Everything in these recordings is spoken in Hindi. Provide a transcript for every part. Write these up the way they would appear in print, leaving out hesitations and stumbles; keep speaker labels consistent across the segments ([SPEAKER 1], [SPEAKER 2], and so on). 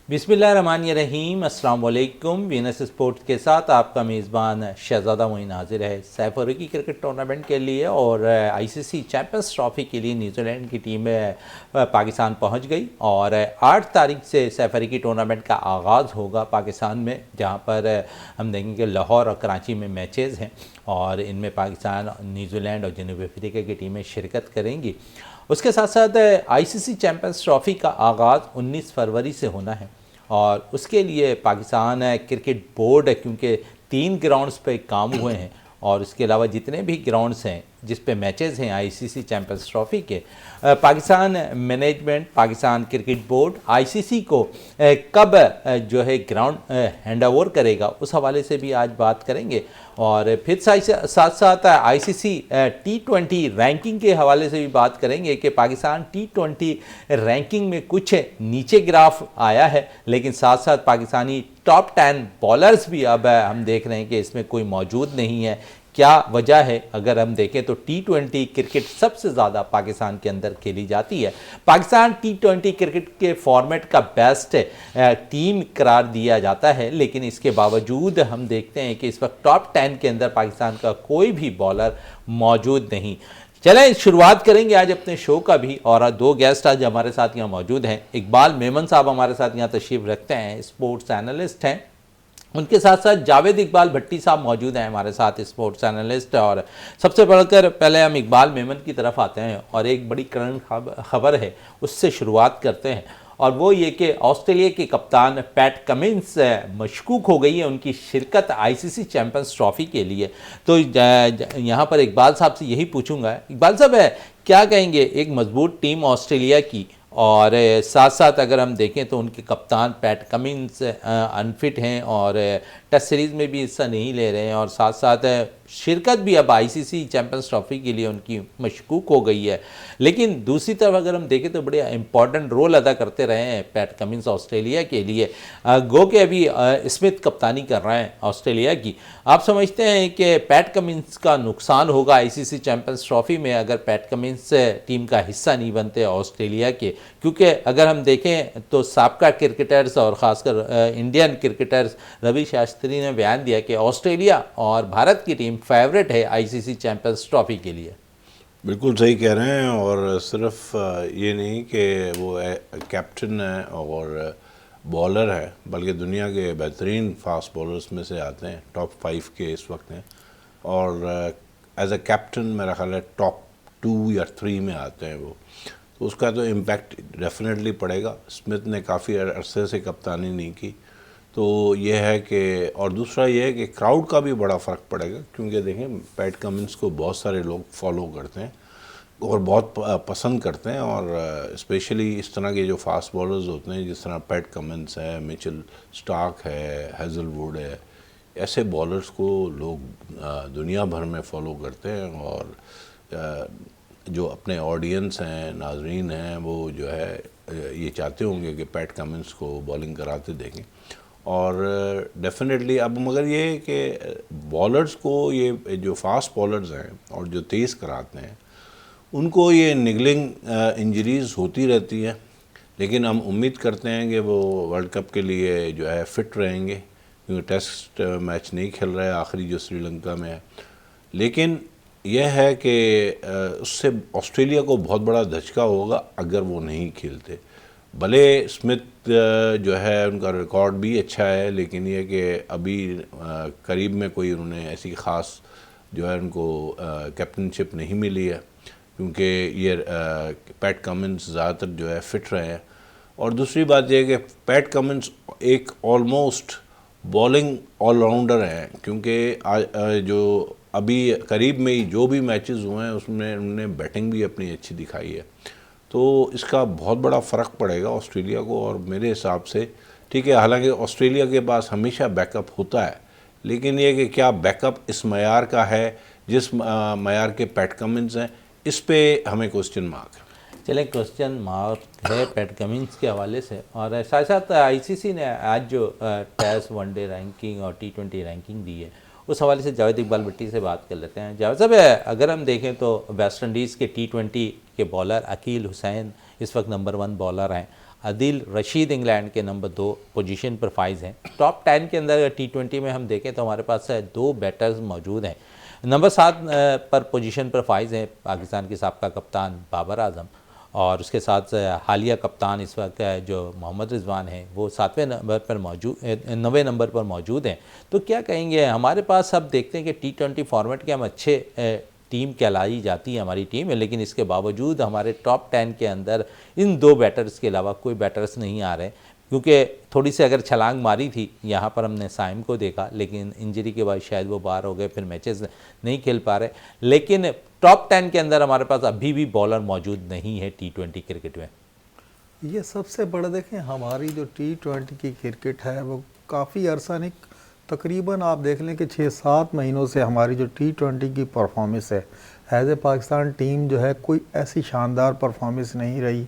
[SPEAKER 1] बिस्मिल्लाहिर्रहमानिर्रहीम, अस्सलाम वालेकुम। वीनस स्पोर्ट्स के साथ आपका मेज़बान शहजादा मोइन हाजिर है सैफ अफ्रीकी क्रिकेट टूर्नामेंट के लिए। और आईसीसी चैंपियंस ट्रॉफ़ी के लिए न्यूजीलैंड की टीम पाकिस्तान पहुंच गई और 8 तारीख से सैफ अफ्रीकी टूर्नामेंट का आगाज़ होगा पाकिस्तान में, जहां पर हम देखेंगे लाहौर और कराची में मैचेज़ हैं और इनमें पाकिस्तान, न्यूजीलैंड और जनूबी अफ्रीका की टीमें शिरकत करेंगी। उसके साथ साथ आईसीसी चैंपियंस ट्रॉफ़ी का आगाज़ 19 फरवरी से होना है और उसके लिए पाकिस्तान क्रिकेट बोर्ड, क्योंकि 3 ग्राउंड्स पे काम हुए हैं और इसके अलावा जितने भी ग्राउंड्स हैं जिस पे मैचेस हैं आईसीसी चैंपियंस ट्रॉफ़ी के, Pakistan management, Pakistan cricket board ICC को कब जो है ग्राउंड हैंड ओवर करेगा, उस हवाले से भी आज बात करेंगे। और फिर साथ साथ आईसीसी T20 रैंकिंग के हवाले से भी बात करेंगे कि पाकिस्तान T20 रैंकिंग में कुछ नीचे ग्राफ आया है, लेकिन साथ साथ पाकिस्तानी टॉप 10 बॉलर्स भी अब हम देख रहे हैं कि इसमें कोई मौजूद नहीं है। क्या वजह है? अगर हम देखें तो T20 क्रिकेट सबसे ज़्यादा पाकिस्तान के अंदर खेली जाती है। पाकिस्तान T20 क्रिकेट के फॉर्मेट का बेस्ट टीम करार दिया जाता है, लेकिन इसके बावजूद हम देखते हैं कि इस वक्त टॉप 10 के अंदर पाकिस्तान का कोई भी बॉलर मौजूद नहीं। चलें शुरुआत करेंगे आज अपने शो का भी, और 2 गेस्ट आज हमारे साथ यहाँ मौजूद हैं। इकबाल मेमन साहब हमारे साथ यहाँ तशरीफ़ रखते हैं, स्पोर्ट्स एनालिस्ट हैं। उनके साथ साथ जावेद इकबाल भट्टी साहब मौजूद हैं हमारे साथ, स्पोर्ट्स एनालिस्ट। और सबसे बढ़कर पहले हम इकबाल मेमन की तरफ आते हैं और एक बड़ी करंट खबर है उससे शुरुआत करते हैं, और वो ये कि ऑस्ट्रेलिया के कप्तान पैट कमिंस मशकूक हो गई है उनकी शिरकत आईसीसी चैंपियंस ट्रॉफ़ी के लिए। तो यहाँ पर इकबाल साहब से यही पूछूंगा, इकबाल साहब क्या कहेंगे, एक मजबूत टीम ऑस्ट्रेलिया की, और साथ साथ अगर हम देखें तो उनके कप्तान पैट कमिंस अनफिट हैं और टेस्ट सीरीज़ में भी हिस्सा नहीं ले रहे हैं, और साथ साथ शिरकत भी अब आईसीसी चैंपियंस ट्रॉफ़ी के लिए उनकी मशकूक हो गई है। लेकिन दूसरी तरफ अगर हम देखें तो बड़े इंपॉर्टेंट रोल अदा करते रहे हैं पैट कमिंस ऑस्ट्रेलिया के लिए। गो के अभी स्मिथ कप्तानी कर रहे हैं ऑस्ट्रेलिया की। आप समझते हैं कि पैट कमिंस का नुकसान होगा आईसीसी चैंपियंस ट्रॉफ़ी में अगर पैट कमिंस टीम का हिस्सा नहीं बनते ऑस्ट्रेलिया के? क्योंकि अगर हम देखें तो साबका क्रिकेटर्स और ख़ासकर इंडियन क्रिकेटर्स रवि शास्त्री ने बयान दिया कि ऑस्ट्रेलिया और भारत की टीम फेवरेट है आईसीसी चैंपियंस ट्रॉफ़ी के लिए।
[SPEAKER 2] बिल्कुल सही कह रहे हैं, और सिर्फ ये नहीं कि वो कैप्टन है और बॉलर है, बल्कि दुनिया के बेहतरीन फास्ट बॉलर्स में से आते हैं, टॉप 5 के इस वक्त हैं, और एज अ कैप्टन मेरा ख्याल है टॉप 2 या 3 में आते हैं वो। तो उसका तो इम्पैक्ट डेफिनेटली पड़ेगा। स्मिथ ने काफ़ी अरसे से कप्तानी नहीं की, तो ये है कि, और दूसरा ये है कि क्राउड का भी बड़ा फ़र्क पड़ेगा, क्योंकि देखें पैट कमिंस को बहुत सारे लोग फॉलो करते हैं और बहुत पसंद करते हैं, और स्पेशली इस तरह के जो फास्ट बॉलर्स होते हैं जिस तरह पैट कमिंस है, मिचेल स्टार्क है, हेज़लवुड है, ऐसे बॉलर्स को लोग दुनिया भर में फ़ॉलो करते हैं, और जो अपने ऑडियंस हैं, नाजरीन हैं, वो जो है ये चाहते होंगे कि पैट कमिंस को बॉलिंग कराते देखें। और डेफिनेटली अब मगर ये कि बॉलर्स को, ये जो फास्ट बॉलर्स हैं और जो तेज़ कराते हैं, उनको ये निगलिंग इंजरीज़ होती रहती हैं, लेकिन हम उम्मीद करते हैं कि वो वर्ल्ड कप के लिए जो है फ़िट रहेंगे, क्योंकि टेस्ट मैच नहीं खेल रहे आखिरी जो श्रीलंका में है। लेकिन यह है कि उससे ऑस्ट्रेलिया को बहुत बड़ा धचका होगा अगर वो नहीं खेलते। भले स्मिथ जो है उनका रिकॉर्ड भी अच्छा है, लेकिन ये कि अभी करीब में कोई उन्होंने ऐसी ख़ास जो है उनको कैप्टनशिप नहीं मिली है, क्योंकि ये पैट कमिंस ज़्यादातर जो है फ़िट रहे हैं। और दूसरी बात यह कि पैट कमिंस एक ऑलमोस्ट बॉलिंग ऑलराउंडर हैं, क्योंकि जो अभी करीब में ही जो भी मैचेस हुए हैं उसमें उन्होंने बैटिंग भी अपनी अच्छी दिखाई है। तो इसका बहुत बड़ा फ़र्क पड़ेगा ऑस्ट्रेलिया को, और मेरे हिसाब से ठीक है, हालांकि ऑस्ट्रेलिया के पास हमेशा बैकअप होता है, लेकिन ये कि क्या बैकअप इस मयार का है जिस मयार के पैट कमिंस हैं, इस पे हमें क्वेश्चन मार्क है।
[SPEAKER 1] चलें, क्वेश्चन मार्क है पैट कमिंस के हवाले से। और साथ साथ आईसीसी ने आज जो टेस्ट, वनडे रैंकिंग और T20 रैंकिंग दी है, उस हवाले से जावेद इकबाल भट्टी से बात कर लेते हैं। जावेद साहब, अगर हम देखें तो वेस्ट इंडीज़ के T20 के बॉलर अकील हुसैन इस वक्त नंबर 1 बॉलर हैं। आदिल रशीद इंग्लैंड के नंबर 2 पोजीशन पर फाइज हैं। टॉप 10 के अंदर अगर T20 में हम देखें तो हमारे पास 2 बैटर्स मौजूद हैं। नंबर 7 पर पोजीशन पर फाइज हैं पाकिस्तान के साबका कप्तान बाबर आजम, और उसके साथ हालिया कप्तान इस वक्त जो मोहम्मद रिजवान हैं वो 9वें नंबर पर मौजूद हैं। तो क्या कहेंगे, हमारे पास अब देखते हैं कि T20 फॉर्मेट के हम अच्छे टीम कहलाई जाती है हमारी टीम, लेकिन इसके बावजूद हमारे टॉप 10 के अंदर इन 2 बैटर्स के अलावा कोई बैटर्स नहीं आ रहे, क्योंकि थोड़ी सी अगर छलांग मारी थी यहाँ पर हमने साइम को देखा, लेकिन इंजरी के बाद शायद वो बाहर हो गए, फिर मैचेस नहीं खेल पा रहे। लेकिन टॉप 10 के अंदर हमारे पास अभी भी बॉलर मौजूद नहीं है T20 क्रिकेट में।
[SPEAKER 3] ये सबसे बड़ा देखें, हमारी जो T20 की क्रिकेट है वो काफ़ी अरसा नहीं, तकरीबन आप देख लें कि 6-7 महीनों से हमारी जो T20 की परफॉर्मेंस है एज ए पाकिस्तान टीम जो है कोई ऐसी शानदार परफॉर्मेंस नहीं रही।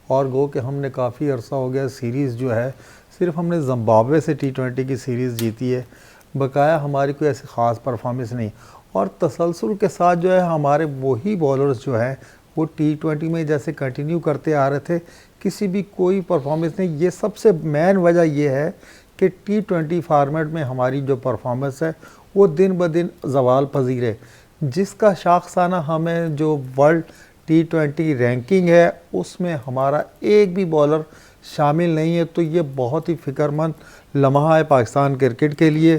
[SPEAKER 3] और गो कि हमने काफ़ी अरसा हो गया सीरीज़ जो है सिर्फ हमने जिम्बाब्वे से T20 की सीरीज़ जीती है, बकाया हमारी कोई ऐसी ख़ास परफॉर्मेंस नहीं। और तसलसल के साथ जो है हमारे वही बॉलर्स जो हैं वो T20 में जैसे कंटिन्यू करते आ रहे थे, किसी भी कोई परफॉर्मेंस नहीं। ये सबसे मेन वजह ये है कि T20 फॉर्मेट में हमारी जो परफॉर्मेंस है वो दिन ब दिन ज़वाल पजीर है, जिसका शाखसाना हमें जो वर्ल्ड T20 रैंकिंग है उसमें हमारा एक भी बॉलर शामिल नहीं है। तो ये बहुत ही फ़िक्रमंद लम्हा है पाकिस्तान क्रिकेट के लिए,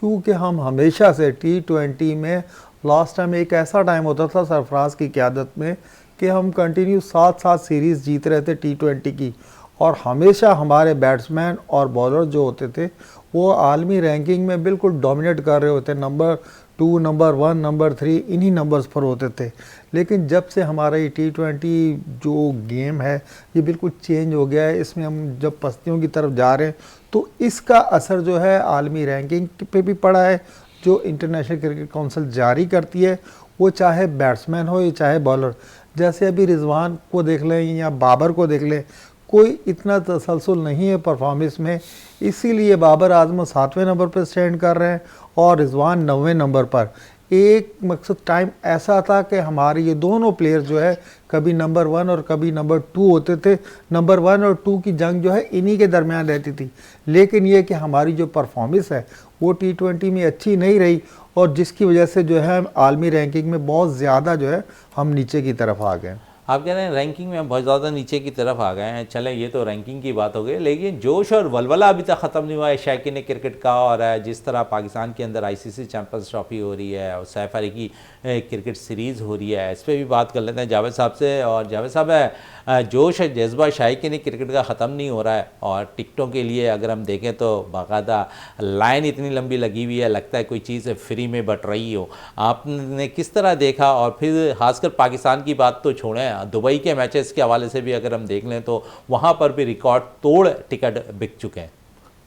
[SPEAKER 3] क्योंकि हम हमेशा से T20 में लास्ट टाइम एक ऐसा टाइम होता था सरफराज की क़यादत में कि हम कंटिन्यू 7-7 सीरीज़ जीत रहे थे T20 की, और हमेशा हमारे बैट्समैन और बॉलर जो होते थे वो आलमी रैंकिंग में बिल्कुल डोमिनेट कर रहे होते, नंबर 2, नंबर 1, नंबर 3 इन्हीं नंबर्स पर होते थे। लेकिन जब से हमारा ये T20 जो गेम है ये बिल्कुल चेंज हो गया है, इसमें हम जब पस्तियों की तरफ जा रहे हैं तो इसका असर जो है आलमी रैंकिंग पे भी पड़ा है, जो इंटरनेशनल क्रिकेट काउंसिल जारी करती है, वो चाहे बैट्समैन हो या चाहे बॉलर। जैसे अभी रिजवान को देख लें या बाबर को देख लें, कोई इतना तसलसल नहीं है परफॉर्मेंस में, इसीलिए बाबर आजम 7वें नंबर पर स्टैंड कर रहे हैं और रिजवान 9वें नंबर पर। एक मकसद टाइम ऐसा था कि हमारे ये दोनों प्लेयर जो है कभी नंबर 1 और कभी नंबर 2 होते थे, नंबर 1 और 2 की जंग जो है इन्हीं के दरमियान रहती थी। लेकिन ये कि हमारी जो परफॉर्मेंस है वो T20 में अच्छी नहीं रही, और जिसकी वजह से जो है आलमी रैंकिंग में बहुत ज़्यादा जो है हम नीचे की तरफ आ गए।
[SPEAKER 1] आप कह रहे हैं रैंकिंग में बहुत ज़्यादा नीचे की तरफ आ गए हैं। चलें, ये तो रैंकिंग की बात हो गई, लेकिन जोश और वलवला अभी तक ख़त्म नहीं हुआ है शायकीन क्रिकेट का। और जिस तरह पाकिस्तान के अंदर ICC चैम्पियंस ट्रॉफी हो रही है और सैफ अली की क्रिकेट सीरीज़ हो रही है, इस पर भी बात कर लेते हैं जावेद साहब से। और जावेद साहब, जोश जज्बा शायकीन क्रिकेट का ख़त्म नहीं हो रहा है, और टिकटों के लिए अगर हम देखें तो बाकायदा लाइन इतनी लंबी लगी हुई है, लगता है कोई चीज़ फ्री में बट रही हो। आपने किस तरह देखा? और फिर खासकर पाकिस्तान की बात तो छोड़ें, दुबई के मैचेस के हवाले से भी अगर हम देख लें तो वहाँ पर भी रिकॉर्ड तोड़ टिकट बिक चुके हैं।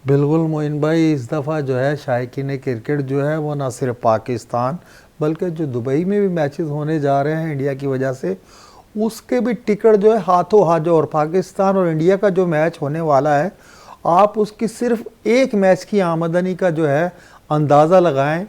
[SPEAKER 3] बिल्कुल मोइन भाई, इस दफ़ा जो है शायकीन क्रिकेट जो है वो ना सिर्फ पाकिस्तान बल्कि जो दुबई में भी मैचेस होने जा रहे हैं इंडिया की वजह से, उसके भी टिकट जो है हाथों हाथ जो, और पाकिस्तान और इंडिया का जो मैच होने वाला है आप उसकी सिर्फ एक मैच की आमदनी का जो है अंदाज़ा लगाएं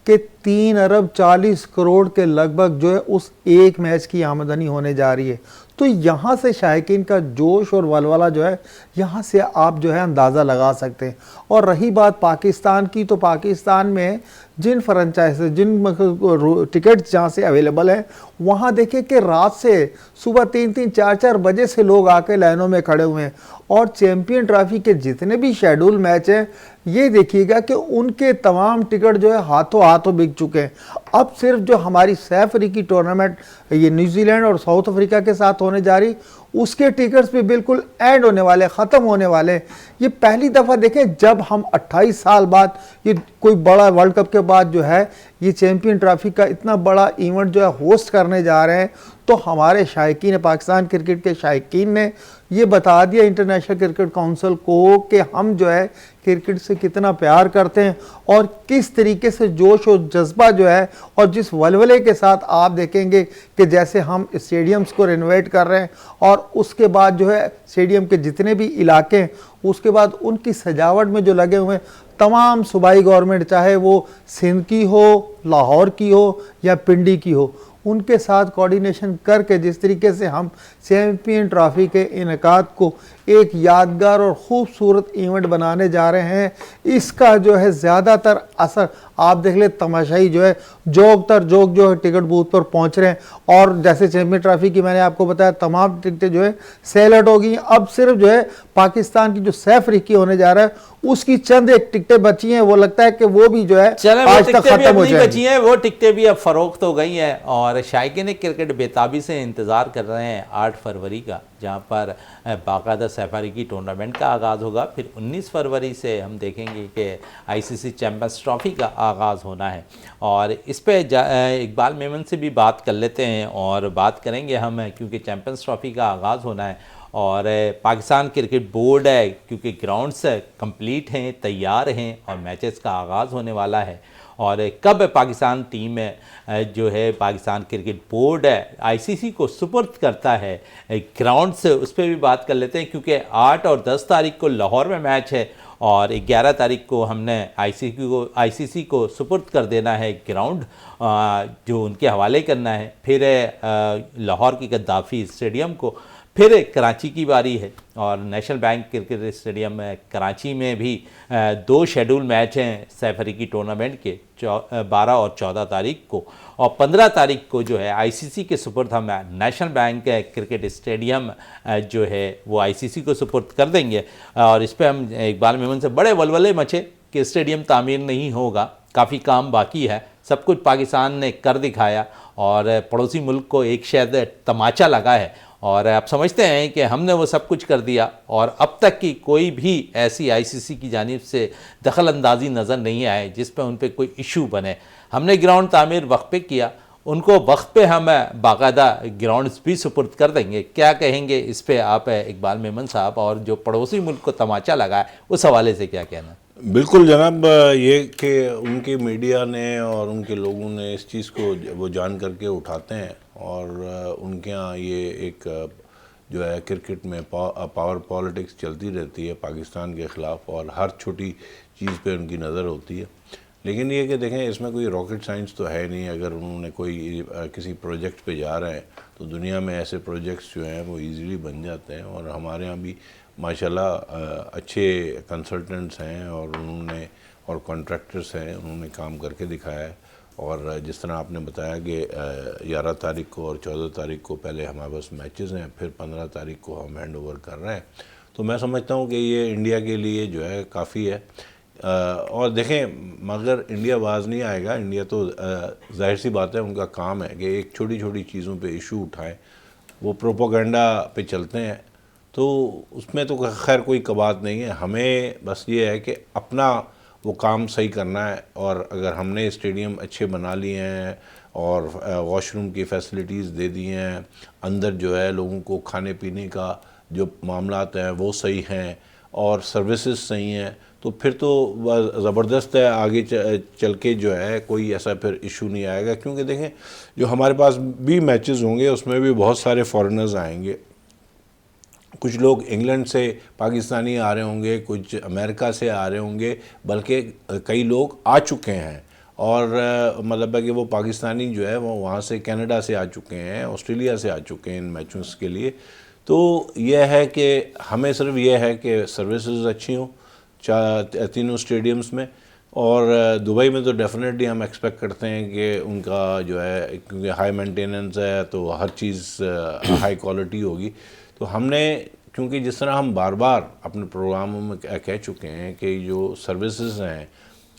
[SPEAKER 3] कि 3 अरब 40 करोड़ के लगभग जो है उस एक मैच की आमदनी होने जा रही है। तो यहाँ से शायकीन का जोश और वलवला जो है यहाँ से आप जो है अंदाज़ा लगा सकते हैं। और रही बात पाकिस्तान की, तो पाकिस्तान में जिन फ्रेंचाइज जिन टिकट जहाँ से अवेलेबल हैं वहाँ देखिए कि रात से सुबह 3-3 4-4 बजे से लोग आके लाइनों में खड़े हुए हैं। और चैम्पियन ट्रॉफी के जितने भी शेड्यूल मैच हैं ये देखिएगा कि उनके तमाम टिकट जो है हाथों हाथों बिक चुके हैं। अब सिर्फ जो हमारी सैफ अली की टूर्नामेंट ये न्यूजीलैंड और साउथ अफ्रीका के साथ होने जा रही, उसके टिकट्स भी बिल्कुल एंड होने वाले, ख़त्म होने वाले। ये पहली दफ़ा देखें जब हम 28 साल बाद ये कोई बड़ा वर्ल्ड कप के बाद जो है ये चैम्पियन ट्रॉफी का इतना बड़ा इवेंट जो है होस्ट करने जा रहे हैं। तो हमारे शायकीन पाकिस्तान क्रिकेट के शायकीन ने ये बता दिया इंटरनेशनल क्रिकेट काउंसिल को कि हम जो है क्रिकेट से कितना प्यार करते हैं और किस तरीके से जोश और जज्बा जो है और जिस वलवले के साथ आप देखेंगे कि जैसे हम स्टेडियम्स को रिनोवेट कर रहे हैं और उसके बाद जो है स्टेडियम के जितने भी इलाके हैं उसके बाद उनकी सजावट में जो लगे हुए हैं तमाम सूबाई गवर्नमेंट, चाहे वो सिंध की हो, लाहौर की हो या पिंडी की हो, उनके साथ कोऑर्डिनेशन करके जिस तरीके से हम चैम्पियन ट्रॉफी के इनेकाद को एक यादगार और ख़ूबसूरत इवेंट बनाने जा रहे हैं। इसका जो है ज़्यादातर असर आप देख ले, तमाशाई जो है जोग जो है टिकट बूथ पर पहुंच रहे हैं। और जैसे चैंपियन ट्रॉफी की मैंने आपको बताया, तमाम टिकटें जो है सेल आउट हो गई। अब सिर्फ जो है पाकिस्तान की जो सैफ रिकी होने जा रहा है उसकी चंद एक टिकटें बची हैं। वो लगता है कि वो भी जो है आज तक खत्म हो जाएगी।
[SPEAKER 1] बची हैं, वो टिकटें भी अब फरोख्त हो गई हैं और शायकीन क्रिकेट बेताबी से इंतज़ार कर रहे हैं 8 फरवरी का, जहां पर बाकायदा सैफारिकी टूर्नामेंट का आगाज़ होगा। फिर 19 फरवरी से हम देखेंगे कि आईसीसी चैम्पियंस ट्रॉफ़ी का आगाज़ होना है। और इस पे इकबाल मेमन से भी बात कर लेते हैं और बात करेंगे हम, क्योंकि चैम्पियंस ट्रॉफ़ी का आगाज़ होना है और पाकिस्तान क्रिकेट बोर्ड है, क्योंकि ग्राउंड्स कंप्लीट हैं, तैयार हैं और मैचेस का आगाज़ होने वाला है। और कब पाकिस्तान टीम जो है पाकिस्तान क्रिकेट बोर्ड आईसीसी को सुपुर्द करता है ग्राउंड से, उस पर भी बात कर लेते हैं, क्योंकि 8 और 10 तारीख को लाहौर में मैच है और 11 तारीख को हमने आईसीसी को सुपुर्द कर देना है ग्राउंड, जो उनके हवाले करना है। फिर लाहौर की गद्दाफ़ी स्टेडियम को, फिर कराची की बारी है और national bank cricket stadium Karachi में भी 2 शेड्यूल मैच हैं सैफारिकी टूर्नामेंट के, 12 और 14 तारीख को। और 15 तारीख को जो है आईसीसी के सुपुर्द हम नेशनल बैंक क्रिकेट स्टेडियम जो है वो आईसीसी को सुपुर्द कर देंगे। और इस पर हम इकबाल मेमन से बड़े वलवले मचे कि स्टेडियम तामीर नहीं होगा, काफ़ी काम बाकी है, सब कुछ पाकिस्तान ने कर दिखाया और पड़ोसी मुल्क को एक शायद तमाचा लगा है और आप समझते हैं कि हमने वो सब कुछ कर दिया और अब तक की कोई भी ऐसी आईसीसी की जानिब से दखल अंदाजी नज़र नहीं आए जिस पे उन पे कोई इशू बने। हमने ग्राउंड तामीर वक्त पे किया, उनको वक्त पे हम बाकायदा ग्राउंड्स भी सुपुर्द कर देंगे। क्या कहेंगे इस पे आप इकबाल मेमन साहब, और जो पड़ोसी मुल्क को तमाचा लगा है उस हवाले से क्या कहना?
[SPEAKER 2] बिल्कुल जनाब, ये कि उनके मीडिया ने और उनके लोगों ने इस चीज़ को वो जान करके उठाते हैं और उनके यहाँ ये एक जो है क्रिकेट में पावर पॉलिटिक्स चलती रहती है पाकिस्तान के ख़िलाफ़ और हर छोटी चीज़ पे उनकी नज़र होती है। लेकिन ये कि देखें, इसमें कोई रॉकेट साइंस तो है नहीं। अगर उन्होंने कोई किसी प्रोजेक्ट पे जा रहे हैं तो दुनिया में ऐसे प्रोजेक्ट्स जो हैं वो ईज़िली बन जाते हैं और हमारे यहाँ भी माशाल्लाह अच्छे कंसल्टेंट्स हैं और उन्होंने और कॉन्ट्रैक्टर्स हैं, उन्होंने काम करके दिखाया है। और जिस तरह आपने बताया कि 11 तारीख को और 14 तारीख को पहले हमारे पास मैचेस हैं, फिर 15 तारीख को हम हैंड ओवर कर रहे हैं, तो मैं समझता हूँ कि ये इंडिया के लिए जो है काफ़ी है। और देखें, मगर इंडिया बाज नहीं आएगा। इंडिया तो जाहिर सी बात है, उनका काम है कि एक छोटी छोटी चीज़ों पे इशू उठाएं, वो प्रोपोगंडा पे चलते हैं, तो उसमें तो खैर कोई कबात नहीं है। हमें बस ये है कि अपना वो काम सही करना है और अगर हमने स्टेडियम अच्छे बना लिए हैं और वॉशरूम की फैसिलिटीज़ दे दी हैं, अंदर जो है लोगों को खाने पीने का जो मामलात हैं वो सही हैं और सर्विसेज सही हैं, तो फिर तो ज़बरदस्त है। आगे चल के जो है कोई ऐसा फिर इशू नहीं आएगा, क्योंकि देखें जो हमारे पास भी मैचेस होंगे उसमें भी बहुत सारे फॉरेनर्स आएंगे। कुछ लोग इंग्लैंड से पाकिस्तानी आ रहे होंगे, कुछ अमेरिका से आ रहे होंगे, बल्कि कई लोग आ चुके हैं और मतलब है कि वो पाकिस्तानी जो है वो वहाँ से कनाडा से आ चुके हैं, ऑस्ट्रेलिया से आ चुके हैं इन मैचों के लिए। तो यह है कि हमें सिर्फ यह है कि सर्विसेज अच्छी हों तीनों स्टेडियम्स में। और दुबई में तो डेफिनेटली हम एक्सपेक्ट करते हैं कि उनका जो है, क्योंकि हाई मेंटेनेंस है तो हर चीज़ हाई क्वालिटी होगी। तो हमने, क्योंकि जिस तरह हम बार बार अपने प्रोग्रामों में कह चुके हैं कि जो सर्विसेज हैं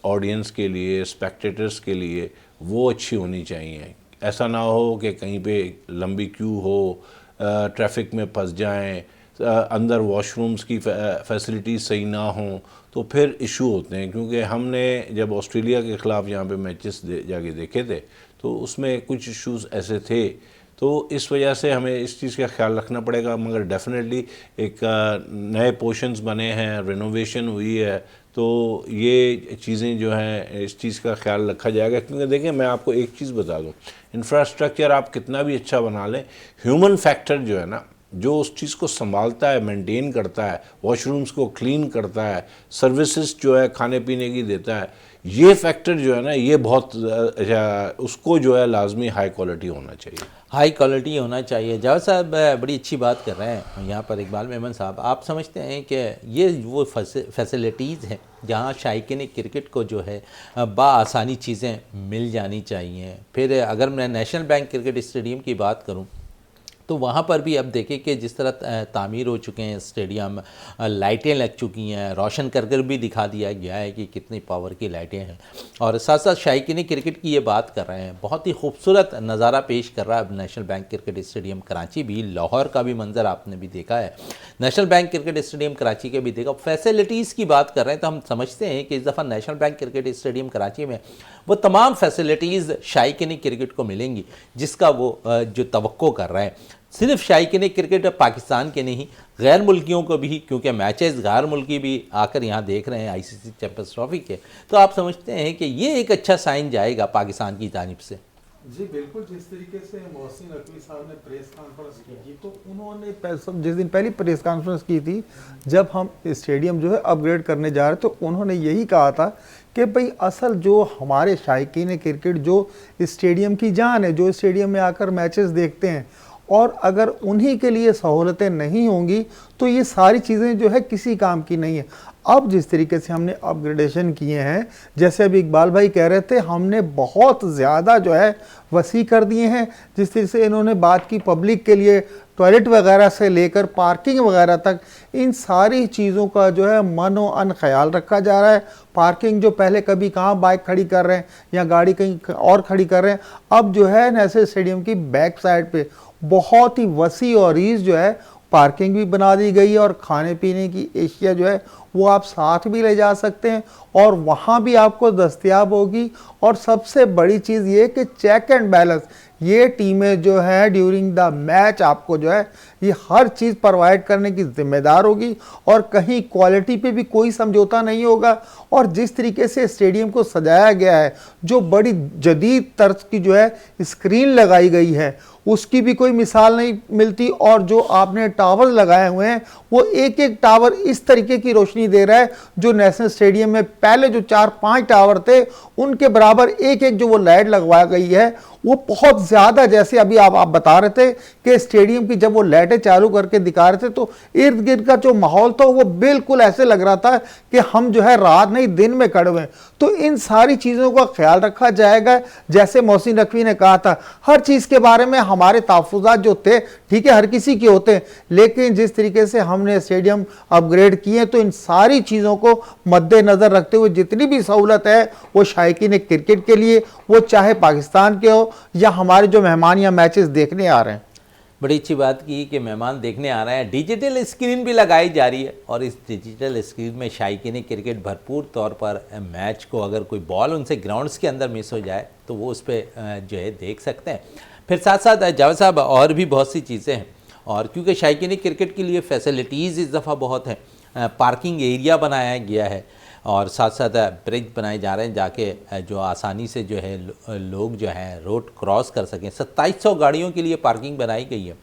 [SPEAKER 2] ऑडियंस के लिए, स्पेक्टेटर्स के लिए, वो अच्छी होनी चाहिए। ऐसा ना हो कि कहीं पे लंबी क्यू हो, ट्रैफिक में फंस जाएं, अंदर वॉशरूम्स की फैसिलिटीज़ सही ना हों, तो फिर इशू होते हैं। क्योंकि हमने जब ऑस्ट्रेलिया के ख़िलाफ़ यहाँ पे मैचेस जाके देखे थे तो उसमें कुछ इश्यूज़ ऐसे थे, तो इस वजह से हमें इस चीज़ का ख्याल रखना पड़ेगा। मगर डेफिनेटली एक नए पोर्शंस बने हैं, रिनोवेशन हुई है, तो ये चीज़ें जो हैं इस चीज़ का ख्याल रखा जाएगा। क्योंकि देखें, मैं आपको एक चीज़ बता दूं, इंफ्रास्ट्रक्चर आप कितना भी अच्छा बना लें, ह्यूमन फैक्टर जो है ना जो उस चीज़ को संभालता है, मेंटेन करता है, वॉशरूम्स को क्लीन करता है, सर्विसेज जो है खाने पीने की देता है, ये फैक्टर जो है ना, ये बहुत उसको जो है लाजमी हाई क्वालिटी होना चाहिए।
[SPEAKER 1] हाई क्वालिटी होना चाहिए। जावेद साहब बड़ी अच्छी बात कर रहे हैं यहाँ पर। इकबाल मेमन साहब, आप समझते हैं कि ये वो फैसिलिटीज़ हैं जहाँ शायकीन क्रिकेट को जो है बआसानी चीज़ें मिल जानी चाहिए। फिर अगर मैं नेशनल बैंक क्रिकेट स्टेडियम की बात करूँ तो वहाँ पर भी अब देखें कि जिस तरह तामीर हो चुके हैं स्टेडियम, लाइटें लग चुकी हैं, रोशन कर भी दिखा दिया गया है कि कितनी पावर की लाइटें हैं। और साथ साथ शायकीन क्रिकेट की ये बात कर रहे हैं, बहुत ही खूबसूरत नज़ारा पेश कर रहा है अब national bank cricket stadium Karachi भी। लाहौर का भी मंजर आपने भी देखा है, national bank cricket stadium Karachi के भी देखा। फैसिलिटीज़ की बात कर रहे हैं तो हम समझते हैं कि इस दफ़ा national bank cricket stadium Karachi में वो तमाम फैसिलिटीज़ शायकीन क्रिकेट को मिलेंगी जिसका वो जो तवक्को कर रहे हैं। सिर्फ शायकीन क्रिकेट पाकिस्तान के नहीं, गैर मुल्कियों को भी, क्योंकि मैचेस गैर मुल्की भी आकर यहाँ देख रहे हैं आईसीसी चैंपियंस ट्रॉफी के, तो आप समझते हैं कि ये एक अच्छा साइन जाएगा पाकिस्तान की जानिब से।
[SPEAKER 3] जी बिल्कुल, जिस तरीके से मोहसिन नकवी साहब ने प्रेस कॉन्फ्रेंस की थी, तो उन्होंने जिस दिन पहली प्रेस कॉन्फ्रेंस की थी जब हम स्टेडियम जो है अपग्रेड करने जा रहे, तो उन्होंने यही कहा था कि भाई असल जो हमारे शायकीन क्रिकेट जो स्टेडियम की जान है, जो स्टेडियम में आकर मैचेस देखते हैं, और अगर उन्हीं के लिए सहूलतें नहीं होंगी तो ये सारी चीज़ें जो है किसी काम की नहीं है। अब जिस तरीके से हमने अपग्रेडेशन किए हैं, जैसे अभी इकबाल भाई कह रहे थे, हमने बहुत ज़्यादा जो है वसी कर दिए हैं। जिस तरह से इन्होंने बात की पब्लिक के लिए टॉयलेट वगैरह से लेकर पार्किंग वगैरह तक, इन सारी चीज़ों का जो है मनो अन ख्याल रखा जा रहा है। पार्किंग जो पहले कभी कहाँ बाइक खड़ी कर रहे हैं या गाड़ी कहीं और खड़ी कर रहे हैं, अब जो है नेशनल स्टेडियम की बैक साइड पे बहुत ही वसी और रीज जो है पार्किंग भी बना दी गई है, और खाने पीने की एशिया जो है वो आप साथ भी ले जा सकते हैं और वहाँ भी आपको दस्तयाब होगी। और सबसे बड़ी चीज़ ये कि चेक एंड बैलेंस, ये टीमें जो है ड्यूरिंग द मैच आपको जो है ये हर चीज़ प्रोवाइड करने की जिम्मेदार होगी, और कहीं क्वालिटी पे भी कोई समझौता नहीं होगा। और जिस तरीके से स्टेडियम को सजाया गया है, जो बड़ी जदीद तर्ज की जो है स्क्रीन लगाई गई है, उसकी भी कोई मिसाल नहीं मिलती। और जो आपने टावर लगाए हुए हैं, वो एक एक टावर इस तरीके की रोशनी दे रहा है जो नेशनल स्टेडियम में पहले जो 4-5 टावर थे उनके बराबर एक एक जो वो लाइट लगवा गई है, वो बहुत ज़्यादा, जैसे अभी आप बता रहे थे कि स्टेडियम की जब वो लाइटें चालू करके दिखा रहे थे तो इर्द गिर्द का जो माहौल था वो बिल्कुल ऐसे लग रहा था कि हम जो है रात नहीं दिन में खड़े हुए हैं। तो इन सारी चीज़ों का ख्याल रखा जाएगा। जैसे मोहसिन नकवी ने कहा था, हर चीज़ के बारे में हमारे तहफ़्फ़ुज़ात जो थे, ठीक है, हर किसी के होते हैं, लेकिन जिस तरीके से हमने स्टेडियम अपग्रेड किए तो इन सारी चीज़ों को मद्देनज़र रखते हुए जितनी भी सहूलत है वो शायकीन क्रिकेट के लिए, वो चाहे पाकिस्तान के हो या हमारे जो मेहमान या मैचेस देखने आ रहे हैं।
[SPEAKER 1] बड़ी अच्छी बात की कि मेहमान देखने आ रहे हैं। डिजिटल स्क्रीन भी लगाई जा रही है और इस डिजिटल स्क्रीन में शायकीन क्रिकेट भरपूर तौर पर मैच को, अगर कोई बॉल उनसे ग्राउंड्स के अंदर मिस हो जाए तो वो उस पर जो है देख सकते हैं। फिर साथ साथ जावेद साहब और भी बहुत सी चीज़ें हैं, और क्योंकि शायकीन क्रिकेट के लिए फैसिलिटीज़ इस दफ़ा बहुत हैं, पार्किंग एरिया बनाया गया है और साथ साथ ब्रिज बनाए जा रहे हैं जाके जो आसानी से जो है लोग जो हैं रोड क्रॉस कर सकें। 2700 गाड़ियों के लिए पार्किंग बनाई गई है,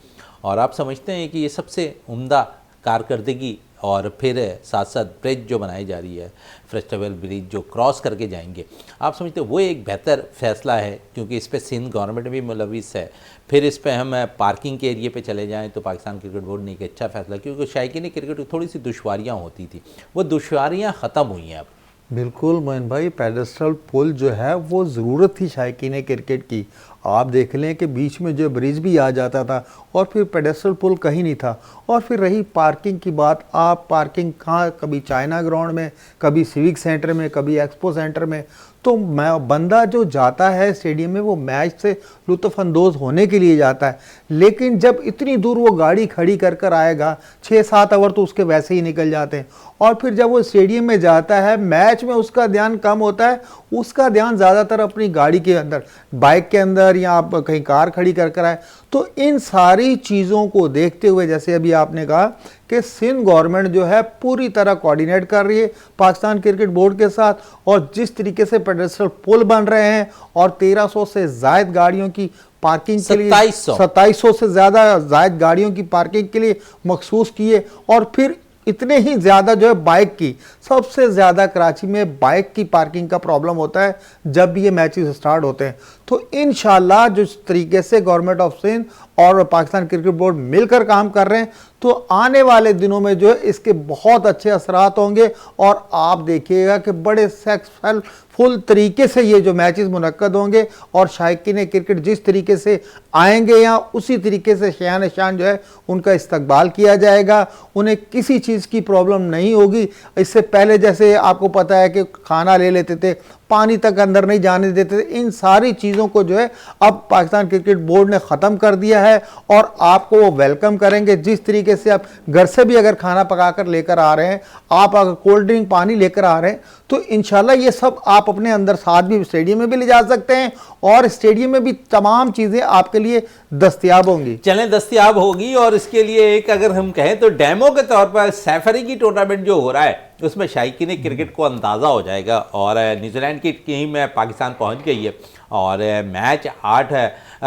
[SPEAKER 1] और आप समझते हैं कि ये सबसे उम्दा कारकर्दगी। और फिर साथ साथ ब्रिज जो बनाई जा रही है, फेस्टिवल ब्रिज जो क्रॉस करके जाएंगे, आप समझते हैं वो एक बेहतर फ़ैसला है, क्योंकि इस पर सिंध गवर्नमेंट भी मुलविस है। फिर इस पर हम पार्किंग के एरिए पे चले जाएं तो पाकिस्तान क्रिकेट बोर्ड ने एक अच्छा फ़ैसला, क्योंकि शायकीन क्रिकेट की थोड़ी सी दुश्वारियाँ होती थी, वो दुश्वारियाँ ख़त्म हुई हैं अब।
[SPEAKER 3] बिल्कुल मोइन भाई, पेडेस्ट्रल पुल जो है वो ज़रूरत थी शायकीन क्रिकेट की। आप देख लें कि बीच में जो ब्रिज भी आ जाता था और फिर पेडेस्ट्रल पुल कहीं नहीं था। और फिर रही पार्किंग की बात, आप पार्किंग कहाँ, कभी चाइना ग्राउंड में, कभी सिविक सेंटर में, कभी एक्सपो सेंटर में। तो बंदा जो जाता है स्टेडियम में वो मैच से लुत्फ़अंदोज़ होने के लिए जाता है, लेकिन जब इतनी दूर वो गाड़ी खड़ी कर कर आएगा, 6-7 आवर तो उसके वैसे ही निकल जाते हैं। और फिर जब वो स्टेडियम में जाता है मैच में उसका ध्यान कम होता है, उसका ध्यान ज़्यादातर अपनी गाड़ी के अंदर, बाइक के अंदर, या आप कहीं कार खड़ी कर आए। तो इन सारी चीज़ों को देखते हुए जैसे अभी आपने कहा कि सिंध गवर्नमेंट जो है पूरी तरह कोऑर्डिनेट कर रही है पाकिस्तान क्रिकेट बोर्ड के साथ, और जिस तरीके से पेडेस्ट्रल पुल बन रहे हैं और 1300 से ज़ायद गाड़ियों की पार्किंग के लिए, 2700 से ज़्यादा जायद गाड़ियों की पार्किंग के लिए मखसूस किए, और फिर इतने ही ज़्यादा जो है बाइक की, सबसे ज़्यादा कराची में बाइक की पार्किंग का प्रॉब्लम होता है जब भी ये मैचेस स्टार्ट होते हैं। तो इंशाल्लाह जिस तरीके से गवर्नमेंट ऑफ सिंध और पाकिस्तान क्रिकेट बोर्ड मिलकर काम कर रहे हैं, तो आने वाले दिनों में जो है इसके बहुत अच्छे असरात होंगे, और आप देखिएगा कि बड़े सक्सेसफुल तरीके से ये जो मैचेस मुनक्कद होंगे, और शायकीन क्रिकेट जिस तरीके से आएंगे यहाँ, उसी तरीके से शान शान जो है उनका इस्तकबाल किया जाएगा। उन्हें किसी चीज़ की प्रॉब्लम नहीं होगी। इससे पहले जैसे आपको पता है कि खाना ले लेते थे, पानी तक अंदर नहीं जाने देते थे, इन सारी चीज़ों को जो है अब पाकिस्तान क्रिकेट बोर्ड ने ख़त्म कर दिया है, और आपको वो वेलकम करेंगे। जिस तरीके से आप घर से भी अगर खाना पका कर लेकर आ रहे हैं, आप अगर कोल्ड ड्रिंक पानी लेकर आ रहे हैं, तो इंशाल्लाह ये सब आप अपने अंदर साथ भी स्टेडियम में भी ले जा सकते हैं, और स्टेडियम में भी तमाम चीज़ें आपके लिए दस्तयाब होंगी।
[SPEAKER 1] चलें, दस्तयाब होगी। और इसके लिए एक अगर हम कहें तो डेमो के तौर पर सैफ अरीकी टूर्नामेंट जो हो रहा है उसमें शायकीन क्रिकेट को अंदाज़ा हो जाएगा। और न्यूजीलैंड की टीम पाकिस्तान पहुंच गई है, और मैच 8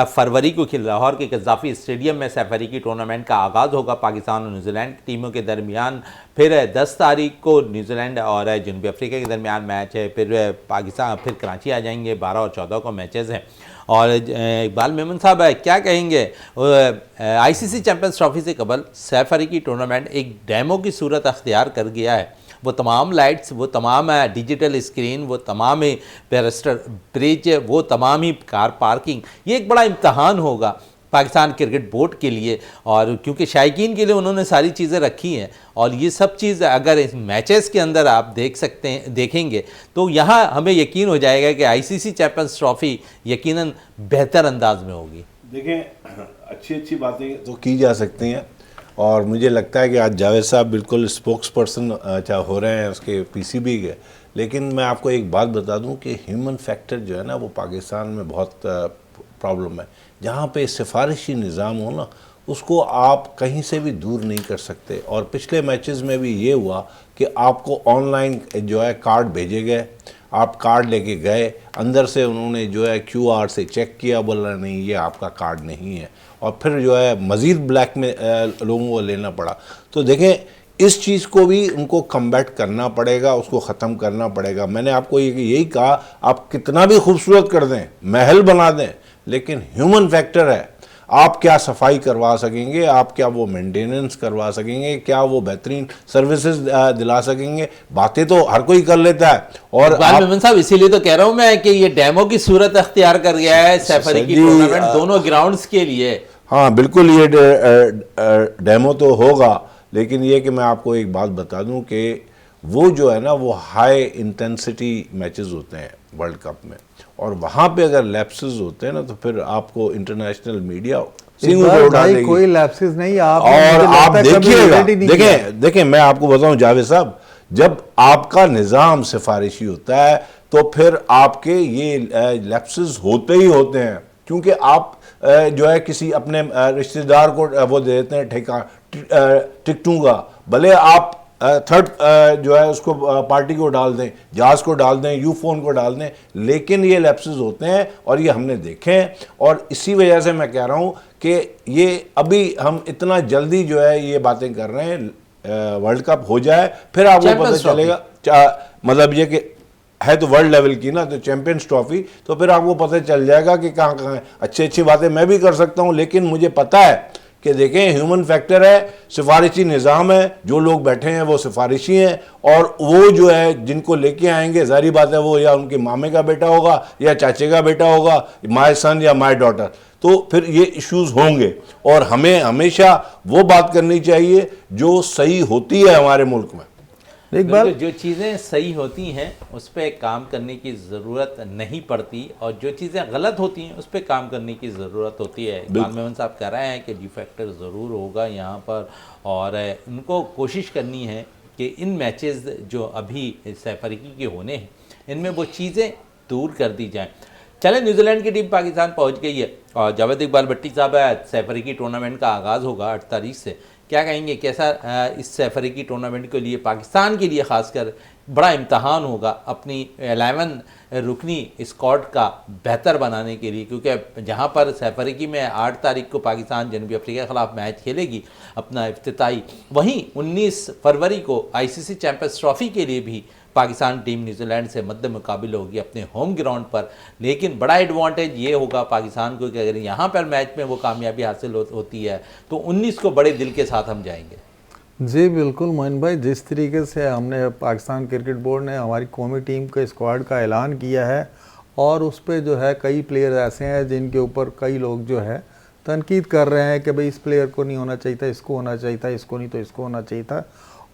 [SPEAKER 1] फरवरी को लाहौर के कज़ाफ़ी स्टेडियम में सैफ अरीकी टूर्नामेंट का आगाज़ होगा पाकिस्तान और न्यूजीलैंड की टीमों के दरमियान। फिर 10 तारीख को न्यूजीलैंड और जनूबी अफ्रीका के दरमियान मैच है। फिर पाकिस्तान फिर कराची आ जाएंगे, 12 और 14 को मैचेस हैं। और इकबाल मेमन साहब क्या कहेंगे, आईसीसी चैंपियंस ट्रॉफी से कबल सैफ अरीकी टूर्नामेंट एक डेमो की सूरत अख्तियार कर गया है। वो तमाम लाइट्स, वो तमाम डिजिटल स्क्रीन, वो तमाम ही पेरिस्टर ब्रिज, वो तमाम ही कार पार्किंग, ये एक बड़ा इम्तहान होगा पाकिस्तान क्रिकेट बोर्ड के लिए। और क्योंकि शायकीन के लिए उन्होंने सारी चीज़ें रखी हैं, और ये सब चीज़ अगर इस मैचेस के अंदर आप देखेंगे तो यहाँ हमें यकीन हो जाएगा कि आईसीसी चैंपियंस ट्रॉफी यकीनन बेहतर अंदाज में होगी।
[SPEAKER 2] देखें, अच्छी बातें तो की जा सकती हैं, और मुझे लगता है कि आज जावेद साहब बिल्कुल स्पोक्स पर्सन हो रहे हैं उसके पीसीबी के। लेकिन मैं आपको एक बात बता दूं कि ह्यूमन फैक्टर जो है ना, वो पाकिस्तान में बहुत प्रॉब्लम है। जहाँ पे सिफारिशी निज़ाम हो ना, उसको आप कहीं से भी दूर नहीं कर सकते। और पिछले मैचेस में भी ये हुआ कि आपको ऑनलाइन जो है कार्ड भेजे गए, आप कार्ड लेके गए, अंदर से उन्होंने जो है क्यूआर से चेक किया, बोला नहीं ये आपका कार्ड नहीं है, और फिर जो है मज़ीद ब्लैक में लोगों को लेना पड़ा। तो देखें, इस चीज़ को भी उनको कम्बैट करना पड़ेगा, उसको ख़त्म करना पड़ेगा। मैंने आपको यही कहा, आप कितना भी खूबसूरत कर दें, महल बना दें, लेकिन ह्यूमन फैक्टर है। आप क्या सफाई करवा सकेंगे, आप क्या वो मेंटेनेंस करवा सकेंगे, क्या वो बेहतरीन सर्विसेज दिला सकेंगे? बातें तो हर कोई कर लेता है। और
[SPEAKER 1] मेमन साहब, इसीलिए तो कह रहा हूं मैं कि ये डेमो की सूरत अख्तियार कर गया है सैफ अरीकी टूर्नामेंट दोनों ग्राउंड्स के लिए।
[SPEAKER 2] हाँ बिल्कुल, ये डेमो तो होगा, लेकिन ये कि मैं आपको एक बात बता दूं कि वो जो है ना, वो हाई इंटेंसिटी मैचेस होते हैं वर्ल्ड कप में, और वहाँ पे अगर लैप्सेस होते हैं ना, तो फिर आपको इंटरनेशनल मीडिया
[SPEAKER 3] कोई लैप्सेस नहीं।
[SPEAKER 2] और आप देखिएगा, देखें मैं आपको बताऊं जावेद साहब, जब आपका निज़ाम सिफारिशी होता है तो फिर आपके ये लैप्सेस होते ही होते हैं, क्योंकि आप जो है किसी अपने रिश्तेदार को वो दे देते हैं ठेका टिकटों का, भले आप थर्ड जो है उसको पार्टी को डाल दें, जहाज को डाल दें, यूफोन को डाल दें, लेकिन ये लैप्सेस होते हैं और ये हमने देखे हैं। और इसी वजह से मैं कह रहा हूँ कि ये अभी हम इतना जल्दी जो है ये बातें कर रहे हैं, वर्ल्ड कप हो जाए फिर आपको पता चलेगा। मतलब ये कि है तो वर्ल्ड लेवल की ना, तो चैंपियंस ट्रॉफी, तो फिर आपको पता चल जाएगा कि कहाँ कहाँ है। अच्छी बातें मैं भी कर सकता हूँ, लेकिन मुझे पता है कि देखें ह्यूमन फैक्टर है, सिफारिशी निज़ाम है, जो लोग बैठे हैं वो सिफारिशी हैं, और वो जो है जिनको लेके आएंगे, जारी बात है वो या उनके मामे का बेटा होगा या चाचे का बेटा होगा, माय सन या माय डॉटर, तो फिर ये इश्यूज़ होंगे। और हमें हमेशा वो बात करनी चाहिए जो सही होती है हमारे मुल्क में।
[SPEAKER 1] एक बार जो चीज़ें सही होती हैं उस पर काम करने की ज़रूरत नहीं पड़ती, और जो चीज़ें गलत होती हैं उस पर काम करने की ज़रूरत होती है। इकबाल मेमन साहब कह रहे हैं कि डी फैक्टर ज़रूर होगा यहाँ पर, और उनको कोशिश करनी है कि इन मैचेस जो अभी सैफरीकी के होने हैं इनमें वो चीज़ें दूर कर दी जाएं। चले, न्यूजीलैंड की टीम पाकिस्तान पहुंच गई है और जावेद इकबाल भट्टी साहब सैफरीकी टूर्नामेंट का आगाज़ होगा 8 तारीख से। क्या कहेंगे, कैसा इस सैफरीकी टूर्नामेंट के लिए पाकिस्तान के लिए ख़ासकर बड़ा इम्तहान होगा अपनी 11 रुकनी स्क्वाड का बेहतर बनाने के लिए, क्योंकि जहां पर सैफरीकी में 8 तारीख को पाकिस्तान जनूबी अफ्रीका के ख़िलाफ़ मैच खेलेगी अपना इफ्तिताई, वहीं 19 फरवरी को आईसीसी चैंपियंस ट्रॉफ़ी के लिए भी पाकिस्तान टीम न्यूजीलैंड से मद्दे मुकाबिल होगी अपने होम ग्राउंड पर। लेकिन बड़ा एडवांटेज ये होगा पाकिस्तान को कि अगर यहाँ पर मैच में वो कामयाबी हासिल होती है तो 19 को बड़े दिल के साथ हम जाएंगे।
[SPEAKER 3] जी बिल्कुल मोइन भाई, जिस तरीके से हमने पाकिस्तान क्रिकेट बोर्ड ने हमारी कौमी टीम के स्क्वाड का ऐलान किया है और उस पर जो है कई प्लेयर ऐसे हैं जिनके ऊपर कई लोग जो है तनकीद कर रहे हैं कि भाई इस प्लेयर को नहीं होना चाहिए था, इसको होना चाहिए था, इसको नहीं तो इसको होना चाहिए था।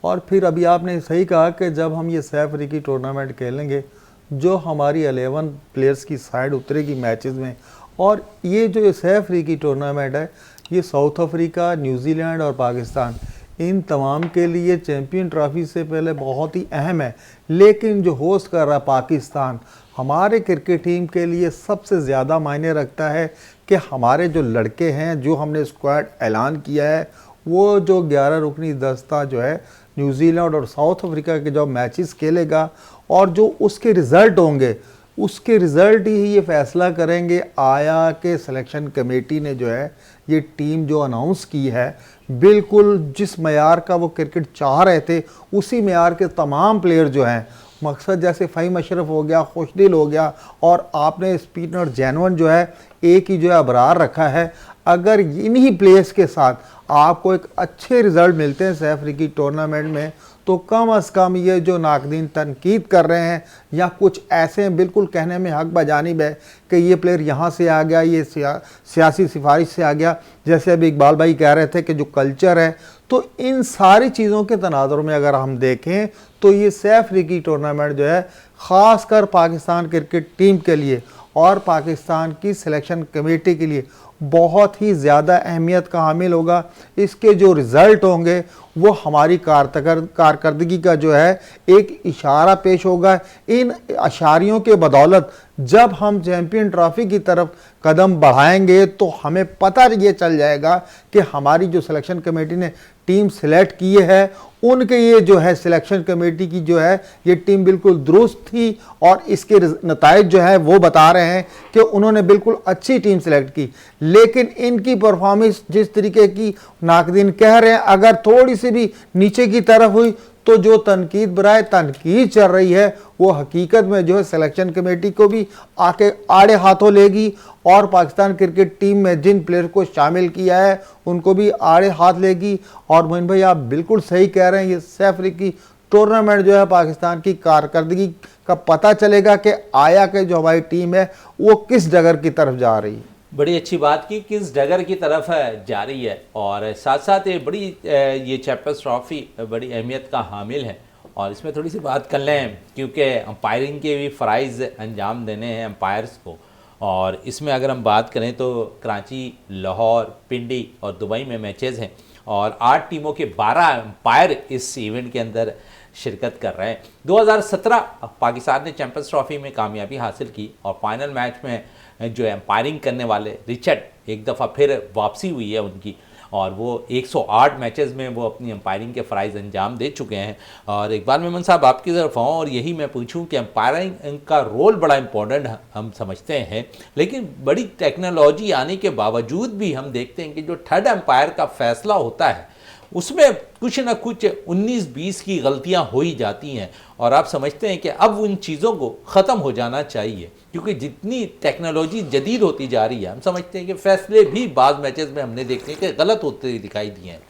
[SPEAKER 3] और फिर अभी आपने सही कहा कि जब हम ये सैफरीकी टूर्नामेंट खेलेंगे, जो हमारी 11 प्लेयर्स की साइड उतरेगी मैचेस में, और ये जो सैफरीकी टूर्नामेंट है ये साउथ अफ्रीका, न्यूजीलैंड और पाकिस्तान इन तमाम के लिए चैम्पियन ट्रॉफी से पहले बहुत ही अहम है। लेकिन जो होस्ट कर रहा पाकिस्तान हमारे क्रिकेट टीम के लिए सबसे ज़्यादा मायने रखता है कि हमारे जो लड़के हैं, जो हमने स्क्वाड ऐलान किया है, वो जो 11 रुकनी दस्ता जो है न्यूजीलैंड और साउथ अफ्रीका के जो मैचेस खेलेगा और जो उसके रिज़ल्ट होंगे, उसके रिज़ल्ट ही ये फ़ैसला करेंगे आया के सिलेक्शन कमेटी ने जो है ये टीम जो अनाउंस की है, बिल्कुल जिस मयार का वो क्रिकेट चाह रहे थे उसी मयार के तमाम प्लेयर जो हैं, मकसद जैसे फ़हीम अशरफ हो गया, खुशदिल हो गया, और आपने स्पिनर जैनवन जो है एक ही जो है अबरार रखा है। अगर इन्हीं प्लेयर्स के साथ आपको एक अच्छे रिज़ल्ट मिलते हैं सैफरीकी टूर्नामेंट में, तो कम अज़ कम ये जो नाकदीन तनकीद कर रहे हैं या कुछ ऐसे हैं बिल्कुल कहने में हक बजानिब है कि ये प्लेयर यहाँ से आ गया, ये सियासी सिफारिश से आ गया, जैसे अभी इकबाल भाई कह रहे थे कि जो कल्चर है, तो इन सारी चीज़ों के तनाजुर में अगर हम देखें तो ये सैफरीकी टूर्नामेंट जो है ख़ास कर पाकिस्तान क्रिकेट टीम के लिए और पाकिस्तान की सिलेक्शन कमेटी के लिए बहुत ही ज़्यादा अहमियत का हामिल होगा। इसके जो रिज़ल्ट होंगे वो हमारी कारकर्दगी का जो है एक इशारा पेश होगा। इन अशारियों के बदौलत जब हम चैम्पियन ट्रॉफी की तरफ कदम बढ़ाएंगे तो हमें पता ये चल जाएगा कि हमारी जो सिलेक्शन कमेटी ने टीम सेलेक्ट की है, उनके ये जो है सिलेक्शन कमेटी की जो है ये टीम बिल्कुल दुरुस्त थी, और इसके नताइज जो है वो बता रहे हैं कि उन्होंने बिल्कुल अच्छी टीम सेलेक्ट की। लेकिन इनकी परफॉर्मेंस जिस तरीके की नाकदीन कह रहे हैं, अगर थोड़ी सी भी नीचे की तरफ हुई तो जो तनकीद बराए तनकीद चल रही है वो हकीकत में जो है सिलेक्शन कमेटी को भी आके आड़े हाथों लेगी, और पाकिस्तान क्रिकेट टीम में जिन प्लेयर को शामिल किया है उनको भी आड़े हाथ लेगी। और मोइन भाई आप बिल्कुल सही कह रहे हैं, ये सैफरीकी टूर्नामेंट जो है पाकिस्तान की कारकर्दगी का पता चलेगा कि आया के जो हमारी टीम है वो किस डगर की तरफ जा रही है।
[SPEAKER 1] बड़ी अच्छी बात की, किस डगर की तरफ जा रही है, और साथ साथ ये बड़ी ये चैंपियंस ट्रॉफी बड़ी अहमियत का हामिल है। और इसमें थोड़ी सी बात कर लें, क्योंकि अंपायरिंग के भी फ़राइज़ अंजाम देने हैं अंपायर्स को, और इसमें अगर हम बात करें तो कराची, लाहौर, पिंडी और दुबई में मैचेस हैं, और 8 टीमों के 12 अंपायर इस इवेंट के अंदर शिरकत कर रहे हैं। 2017 पाकिस्तान ने चैंपियंस ट्रॉफी में कामयाबी हासिल की, और फाइनल मैच में जो एम्पायरिंग करने वाले रिचर्ड एक दफ़ा फिर वापसी हुई है उनकी, और वो 108 मैचेस में वो अपनी एम्पायरिंग के फ़राइज़ अंजाम दे चुके हैं। और इकबाल मेमन साहब आपकी तरफ आऊँ और यही मैं पूछूं कि एम्पायरिंग का रोल बड़ा इंपॉर्टेंट हम समझते हैं, लेकिन बड़ी टेक्नोलॉजी आने के बावजूद भी हम देखते हैं कि जो थर्ड एम्पायर का फ़ैसला होता है उसमें कुछ ना कुछ 19-20 की गलतियां हो ही जाती हैं, और आप समझते हैं कि अब उन चीज़ों को ख़त्म हो जाना चाहिए, क्योंकि जितनी टेक्नोलॉजी जदीद होती जा रही है हम समझते हैं कि फ़ैसले भी बाद मैचेस में हमने देखे कि गलत होते दिखाई दिए हैं।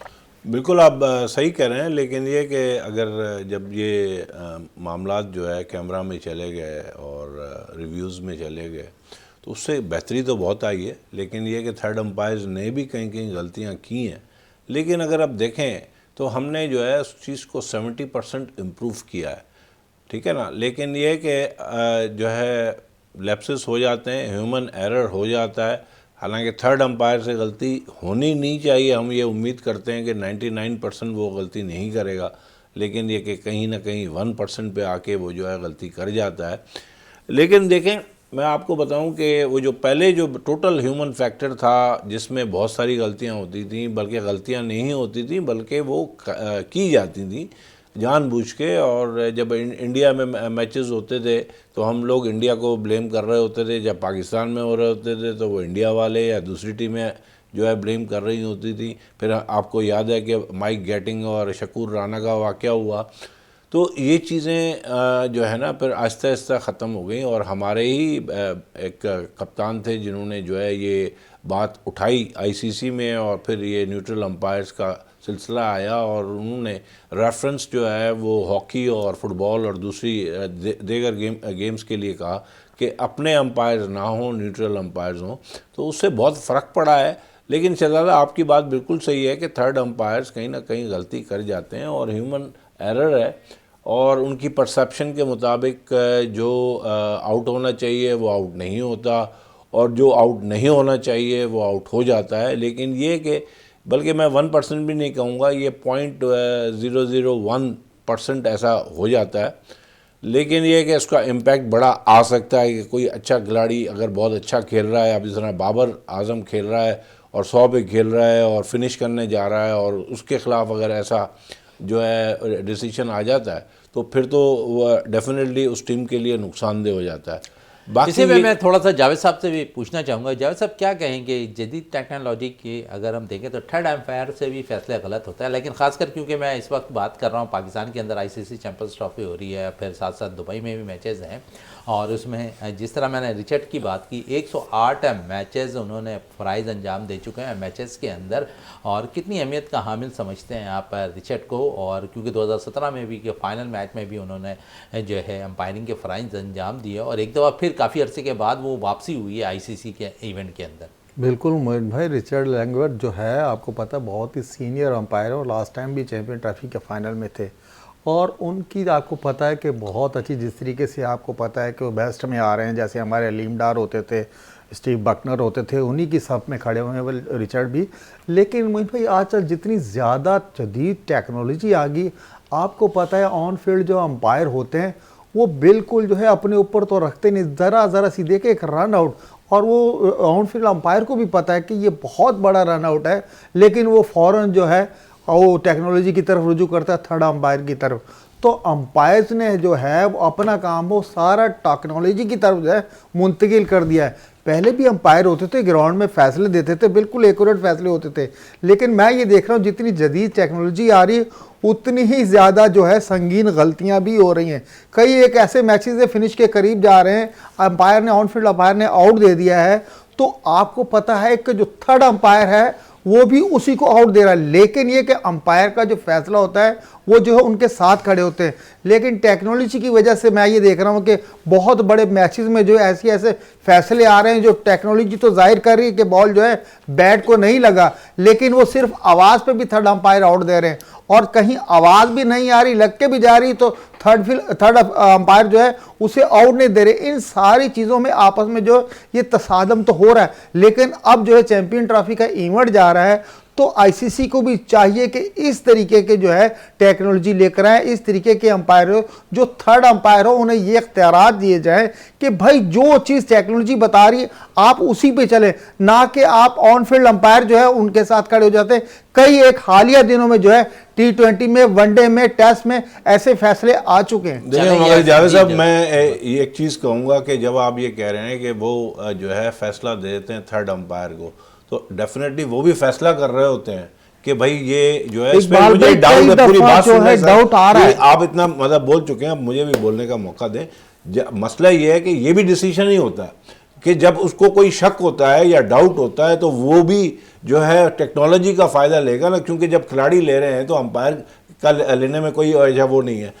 [SPEAKER 2] बिल्कुल आप सही कह रहे हैं, लेकिन ये कि अगर जब ये मामलात जो है कैमरा में चले गए और रिव्यूज़ में चले गए तो उससे बेहतरी तो बहुत आई है, लेकिन ये कि थर्ड एम्पायर्स ने भी कहीं कहीं गलतियाँ की हैं। लेकिन अगर आप देखें तो हमने जो है उस चीज़ को 70% इम्प्रूव किया है, ठीक है ना। लेकिन ये कि जो है लैप्सेस हो जाते हैं, ह्यूमन एरर हो जाता है। हालांकि थर्ड एम्पायर से गलती होनी नहीं चाहिए, हम ये उम्मीद करते हैं कि 99% वो गलती नहीं करेगा, लेकिन ये कि कहीं ना कहीं 1% पे आके वो जो है गलती कर जाता है। लेकिन देखें, मैं आपको बताऊं कि वो जो पहले जो टोटल ह्यूमन फैक्टर था जिसमें बहुत सारी गलतियां होती थी, बल्कि गलतियां नहीं होती थी बल्कि वो की जाती थी जानबूझ के। और जब इंडिया में मैचेस होते थे तो हम लोग इंडिया को ब्लेम कर रहे होते थे, जब पाकिस्तान में हो रहे होते थे तो वो इंडिया वाले या दूसरी टीमें जो है ब्लेम कर रही होती थी। फिर आपको याद है कि माइक गैटिंग और शकूर राना का वाक़या हुआ। तो ये चीज़ें जो है ना फिर आहिस्ता आहिस्ता ख़त्म हो गई, और हमारे ही एक कप्तान थे जिन्होंने जो है ये बात उठाई आईसीसी में, और फिर ये न्यूट्रल अंपायर्स का सिलसिला आया और उन्होंने रेफरेंस जो है वो हॉकी और फुटबॉल और दूसरी देगर गेम्स के लिए कहा कि अपने अंपायर्स ना हों, न्यूट्रल अंपायर्स हों। तो उससे बहुत फ़र्क पड़ा है। लेकिन शहजादा आपकी बात बिल्कुल सही है कि थर्ड अंपायर्स कहीं ना कहीं गलती कर जाते हैं और ह्यूमन एरर है, और उनकी परसेप्शन के मुताबिक जो आउट होना चाहिए वो आउट नहीं होता, और जो आउट नहीं होना चाहिए वो आउट हो जाता है। लेकिन ये कि बल्कि मैं 1% भी नहीं कहूँगा, ये 0.001% ऐसा हो जाता है। लेकिन ये कि उसका इम्पैक्ट बड़ा आ सकता है कि कोई अच्छा खिलाड़ी अगर बहुत अच्छा खेल रहा है, अब जिस तरह बाबर आजम खेल रहा है और 100 पे खेल रहा है और फिनिश करने जा रहा है, और उसके ख़िलाफ़ अगर ऐसा जो है डिसीजन आ जाता है तो फिर तो वह डेफिनेटली उस टीम के लिए नुकसानदेह हो जाता है।
[SPEAKER 1] इसी में मैं थोड़ा सा जावेद साहब से भी पूछना चाहूँगा। जावेद साहब क्या कहेंगे, जदीद टेक्नोलॉजी की अगर हम देखें तो थर्ड एम्पायर से भी फैसला गलत होता है, लेकिन खासकर क्योंकि मैं इस वक्त बात कर रहा हूँ पाकिस्तान के अंदर आईसीसी चैंपियंस ट्रॉफी हो रही है, फिर साथ साथ दुबई में भी मैचेस हैं, और उसमें जिस तरह मैंने रिचर्ड की बात की 108 मैचेस उन्होंने फ़राइज़ अंजाम दे चुके हैं मैचेस के अंदर, और कितनी अहमियत का हामिल समझते हैं आप रिचर्ड को। और क्योंकि 2017 में भी के फाइनल मैच में भी उन्होंने जो है अंपायरिंग के फ़राइज़ अंजाम दिए, और एक दफ़ा फिर काफ़ी अरसे के बाद वो वापसी हुई है आईसीसी के इवेंट के अंदर।
[SPEAKER 3] बिल्कुल मोहित भाई, रिचर्ड लैंगवर्थ जो है आपको पता बहुत ही सीनियर अंपायर है, और लास्ट टाइम भी चैंपियन ट्रॉफी के फाइनल में थे, और उनकी आपको पता है कि बहुत अच्छी, जिस तरीके से आपको पता है कि वो बेस्ट में आ रहे हैं, जैसे हमारे अलीम डार होते थे, स्टीव बकनर होते थे, उन्हीं की सब में खड़े हुए हैं वो रिचर्ड भी। लेकिन मोहित भाई आजकल जितनी ज़्यादा जदीद टेक्नोलॉजी आ गई, आपको पता है ऑन फील्ड जो अंपायर होते हैं वो बिल्कुल जो है अपने ऊपर तो रखते नहीं, ज़रा सी देखे एक रन आउट, और वो ऑन फील्ड अंपायर को भी पता है कि ये बहुत बड़ा रन आउट है, लेकिन वो फ़ौरन जो है वो टेक्नोलॉजी की तरफ रुजू करता है, थर्ड अंपायर की तरफ। तो अंपायर्स ने जो है वो अपना काम वो सारा टेक्नोलॉजी की तरफ जो है मुंतकिल कर दिया है। पहले भी अंपायर होते थे, ग्राउंड में फैसले देते थे, बिल्कुल एक्यूरेट फैसले होते थे, लेकिन मैं ये देख रहा हूँ जितनी जदीद टेक्नोलॉजी आ रही है उतनी ही ज़्यादा जो है संगीन गलतियाँ भी हो रही हैं। कई एक ऐसे मैचेस फिनिश के करीब जा रहे हैं, अंपायर ने ऑन फील्ड अंपायर ने आउट दे दिया है, तो आपको पता है कि जो थर्ड अंपायर है वो भी उसी को आउट दे रहा है, लेकिन ये कि अंपायर का जो फैसला होता है वो जो है उनके साथ खड़े होते हैं। लेकिन टेक्नोलॉजी की वजह से मैं ये देख रहा हूँ कि बहुत बड़े मैचेस में जो ऐसे फैसले आ रहे हैं, जो टेक्नोलॉजी तो जाहिर कर रही है कि बॉल जो है बैट को नहीं लगा, लेकिन वो सिर्फ आवाज़ पे भी थर्ड अंपायर आउट दे रहे हैं, और कहीं आवाज़ भी नहीं आ रही, लग के भी जा रही, तो थर्ड अंपायर जो है उसे आउट नहीं दे रहे। इन सारी चीज़ों में आपस में जो ये तसादम तो हो रहा है, लेकिन अब जो है चैंपियन ट्रॉफी का इवेंट जा रहा है, तो आईसीसी को भी चाहिए कि इस तरीके के जो है टेक्नोलॉजी लेकर आए, इस तरीके के अंपायर हो जो थर्ड अंपायर हो, उन्हें ये इख्तियारात दिए जाएं कि भाई जो चीज़ टेक्नोलॉजी बता रही है आप उसी पे चले, ना कि आप ऑन फील्ड अंपायर जो है उनके साथ खड़े हो जाते हैं। कई एक हालिया दिनों में जो है T20 में, वनडे में, टेस्ट में ऐसे फैसले आ चुके हैं।
[SPEAKER 2] देखिए जावेद साहब, मैं एक चीज़ कहूँगा कि जब आप ये कह रहे हैं कि वो जो है फैसला दे देते हैं थर्ड अंपायर को, तो डेफिनेटली वो भी फैसला कर रहे होते हैं कि भाई ये जो है इसमें मुझे डाउट है, पूरी बात सुनने से डाउट आ रहा है। आप इतना मतलब बोल चुके हैं, मुझे भी बोलने का मौका दें। मसला ये है कि ये भी डिसीजन ही होता है कि जब उसको कोई शक होता है या डाउट होता है तो वो भी जो है टेक्नोलॉजी का फ़ायदा लेगा ना, क्योंकि जब खिलाड़ी ले रहे हैं तो अंपायर का लेने में कोई वजह वो नहीं है,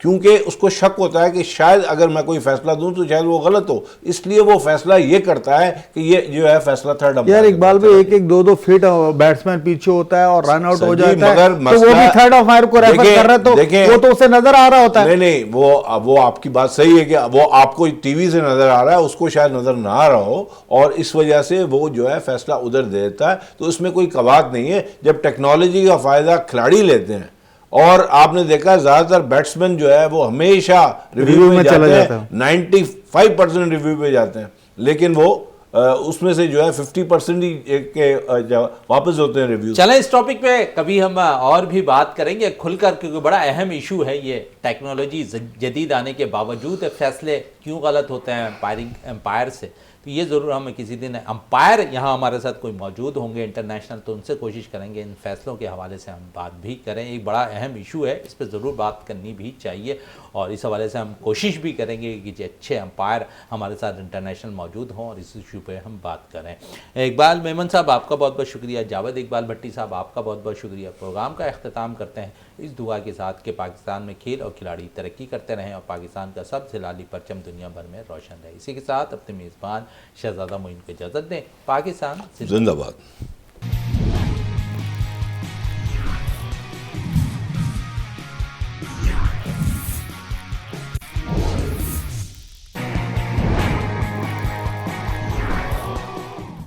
[SPEAKER 2] क्योंकि उसको शक होता है कि शायद अगर मैं कोई फैसला दूं तो शायद वो गलत हो, इसलिए वो फैसला ये करता है कि ये जो है फैसला थर्ड अंपायर।
[SPEAKER 3] यार इकबाल भाई, एक 2 फीट बैट्समैन पीछे होता है और रन आउट हो जाता है, तो वो भी थर्ड अंपायर को रेफर कर रहा है, तो वो तो उसे नजर आ रहा होता है।
[SPEAKER 2] नहीं, वो आपकी बात सही है कि वो आपको टीवी से नजर आ रहा है, उसको शायद नजर ना आ रहा हो, और इस वजह से वो जो है फैसला उधर दे देता है। तो इसमें कोई कवात नहीं है। जब टेक्नोलॉजी का फायदा खिलाड़ी लेते हैं और आपने देखा ज़्यादातर बैट्समैन जो है वो हमेशा रिव्यू में
[SPEAKER 3] चला
[SPEAKER 2] जाते
[SPEAKER 3] जाता
[SPEAKER 2] हैं, 95% रिव्यू पे जाते हैं, लेकिन वो उसमें से जो है 50% ही वापस होते हैं रिव्यू।
[SPEAKER 1] चलें इस टॉपिक पे कभी हम और भी बात करेंगे खुलकर, क्योंकि बड़ा अहम इशू है ये। टेक्नोलॉजी जदीद आने के बावजूद फैसले क्यों गलत होते हैं एम्पायर से, तो ये ज़रूर हम किसी दिन अंपायर यहाँ हमारे साथ कोई मौजूद होंगे इंटरनेशनल, तो उनसे कोशिश करेंगे इन फैसलों के हवाले से हम बात भी करें। एक बड़ा अहम इशू है, इस पर ज़रूर बात करनी भी चाहिए, और इस हवाले से हम कोशिश भी करेंगे कि जो अच्छे अंपायर हमारे साथ इंटरनेशनल मौजूद हों और इस इशू पे हम बात करें। इकबाल मेमन साहब आपका बहुत बहुत शुक्रिया, जावेद इकबाल भट्टी साहब आपका बहुत बहुत शुक्रिया। प्रोग्राम का अख्ताम करते हैं इस दुआ के साथ कि पाकिस्तान में खेल और खिलाड़ी तरक्की करते रहें और पाकिस्तान का सबसे लाली परचम दुनिया भर में रोशन रहे। इसी के साथ अपने मेज़बान शहजादा मोइन को इजाज़त दें। पाकिस्तान
[SPEAKER 2] जिंदाबाद।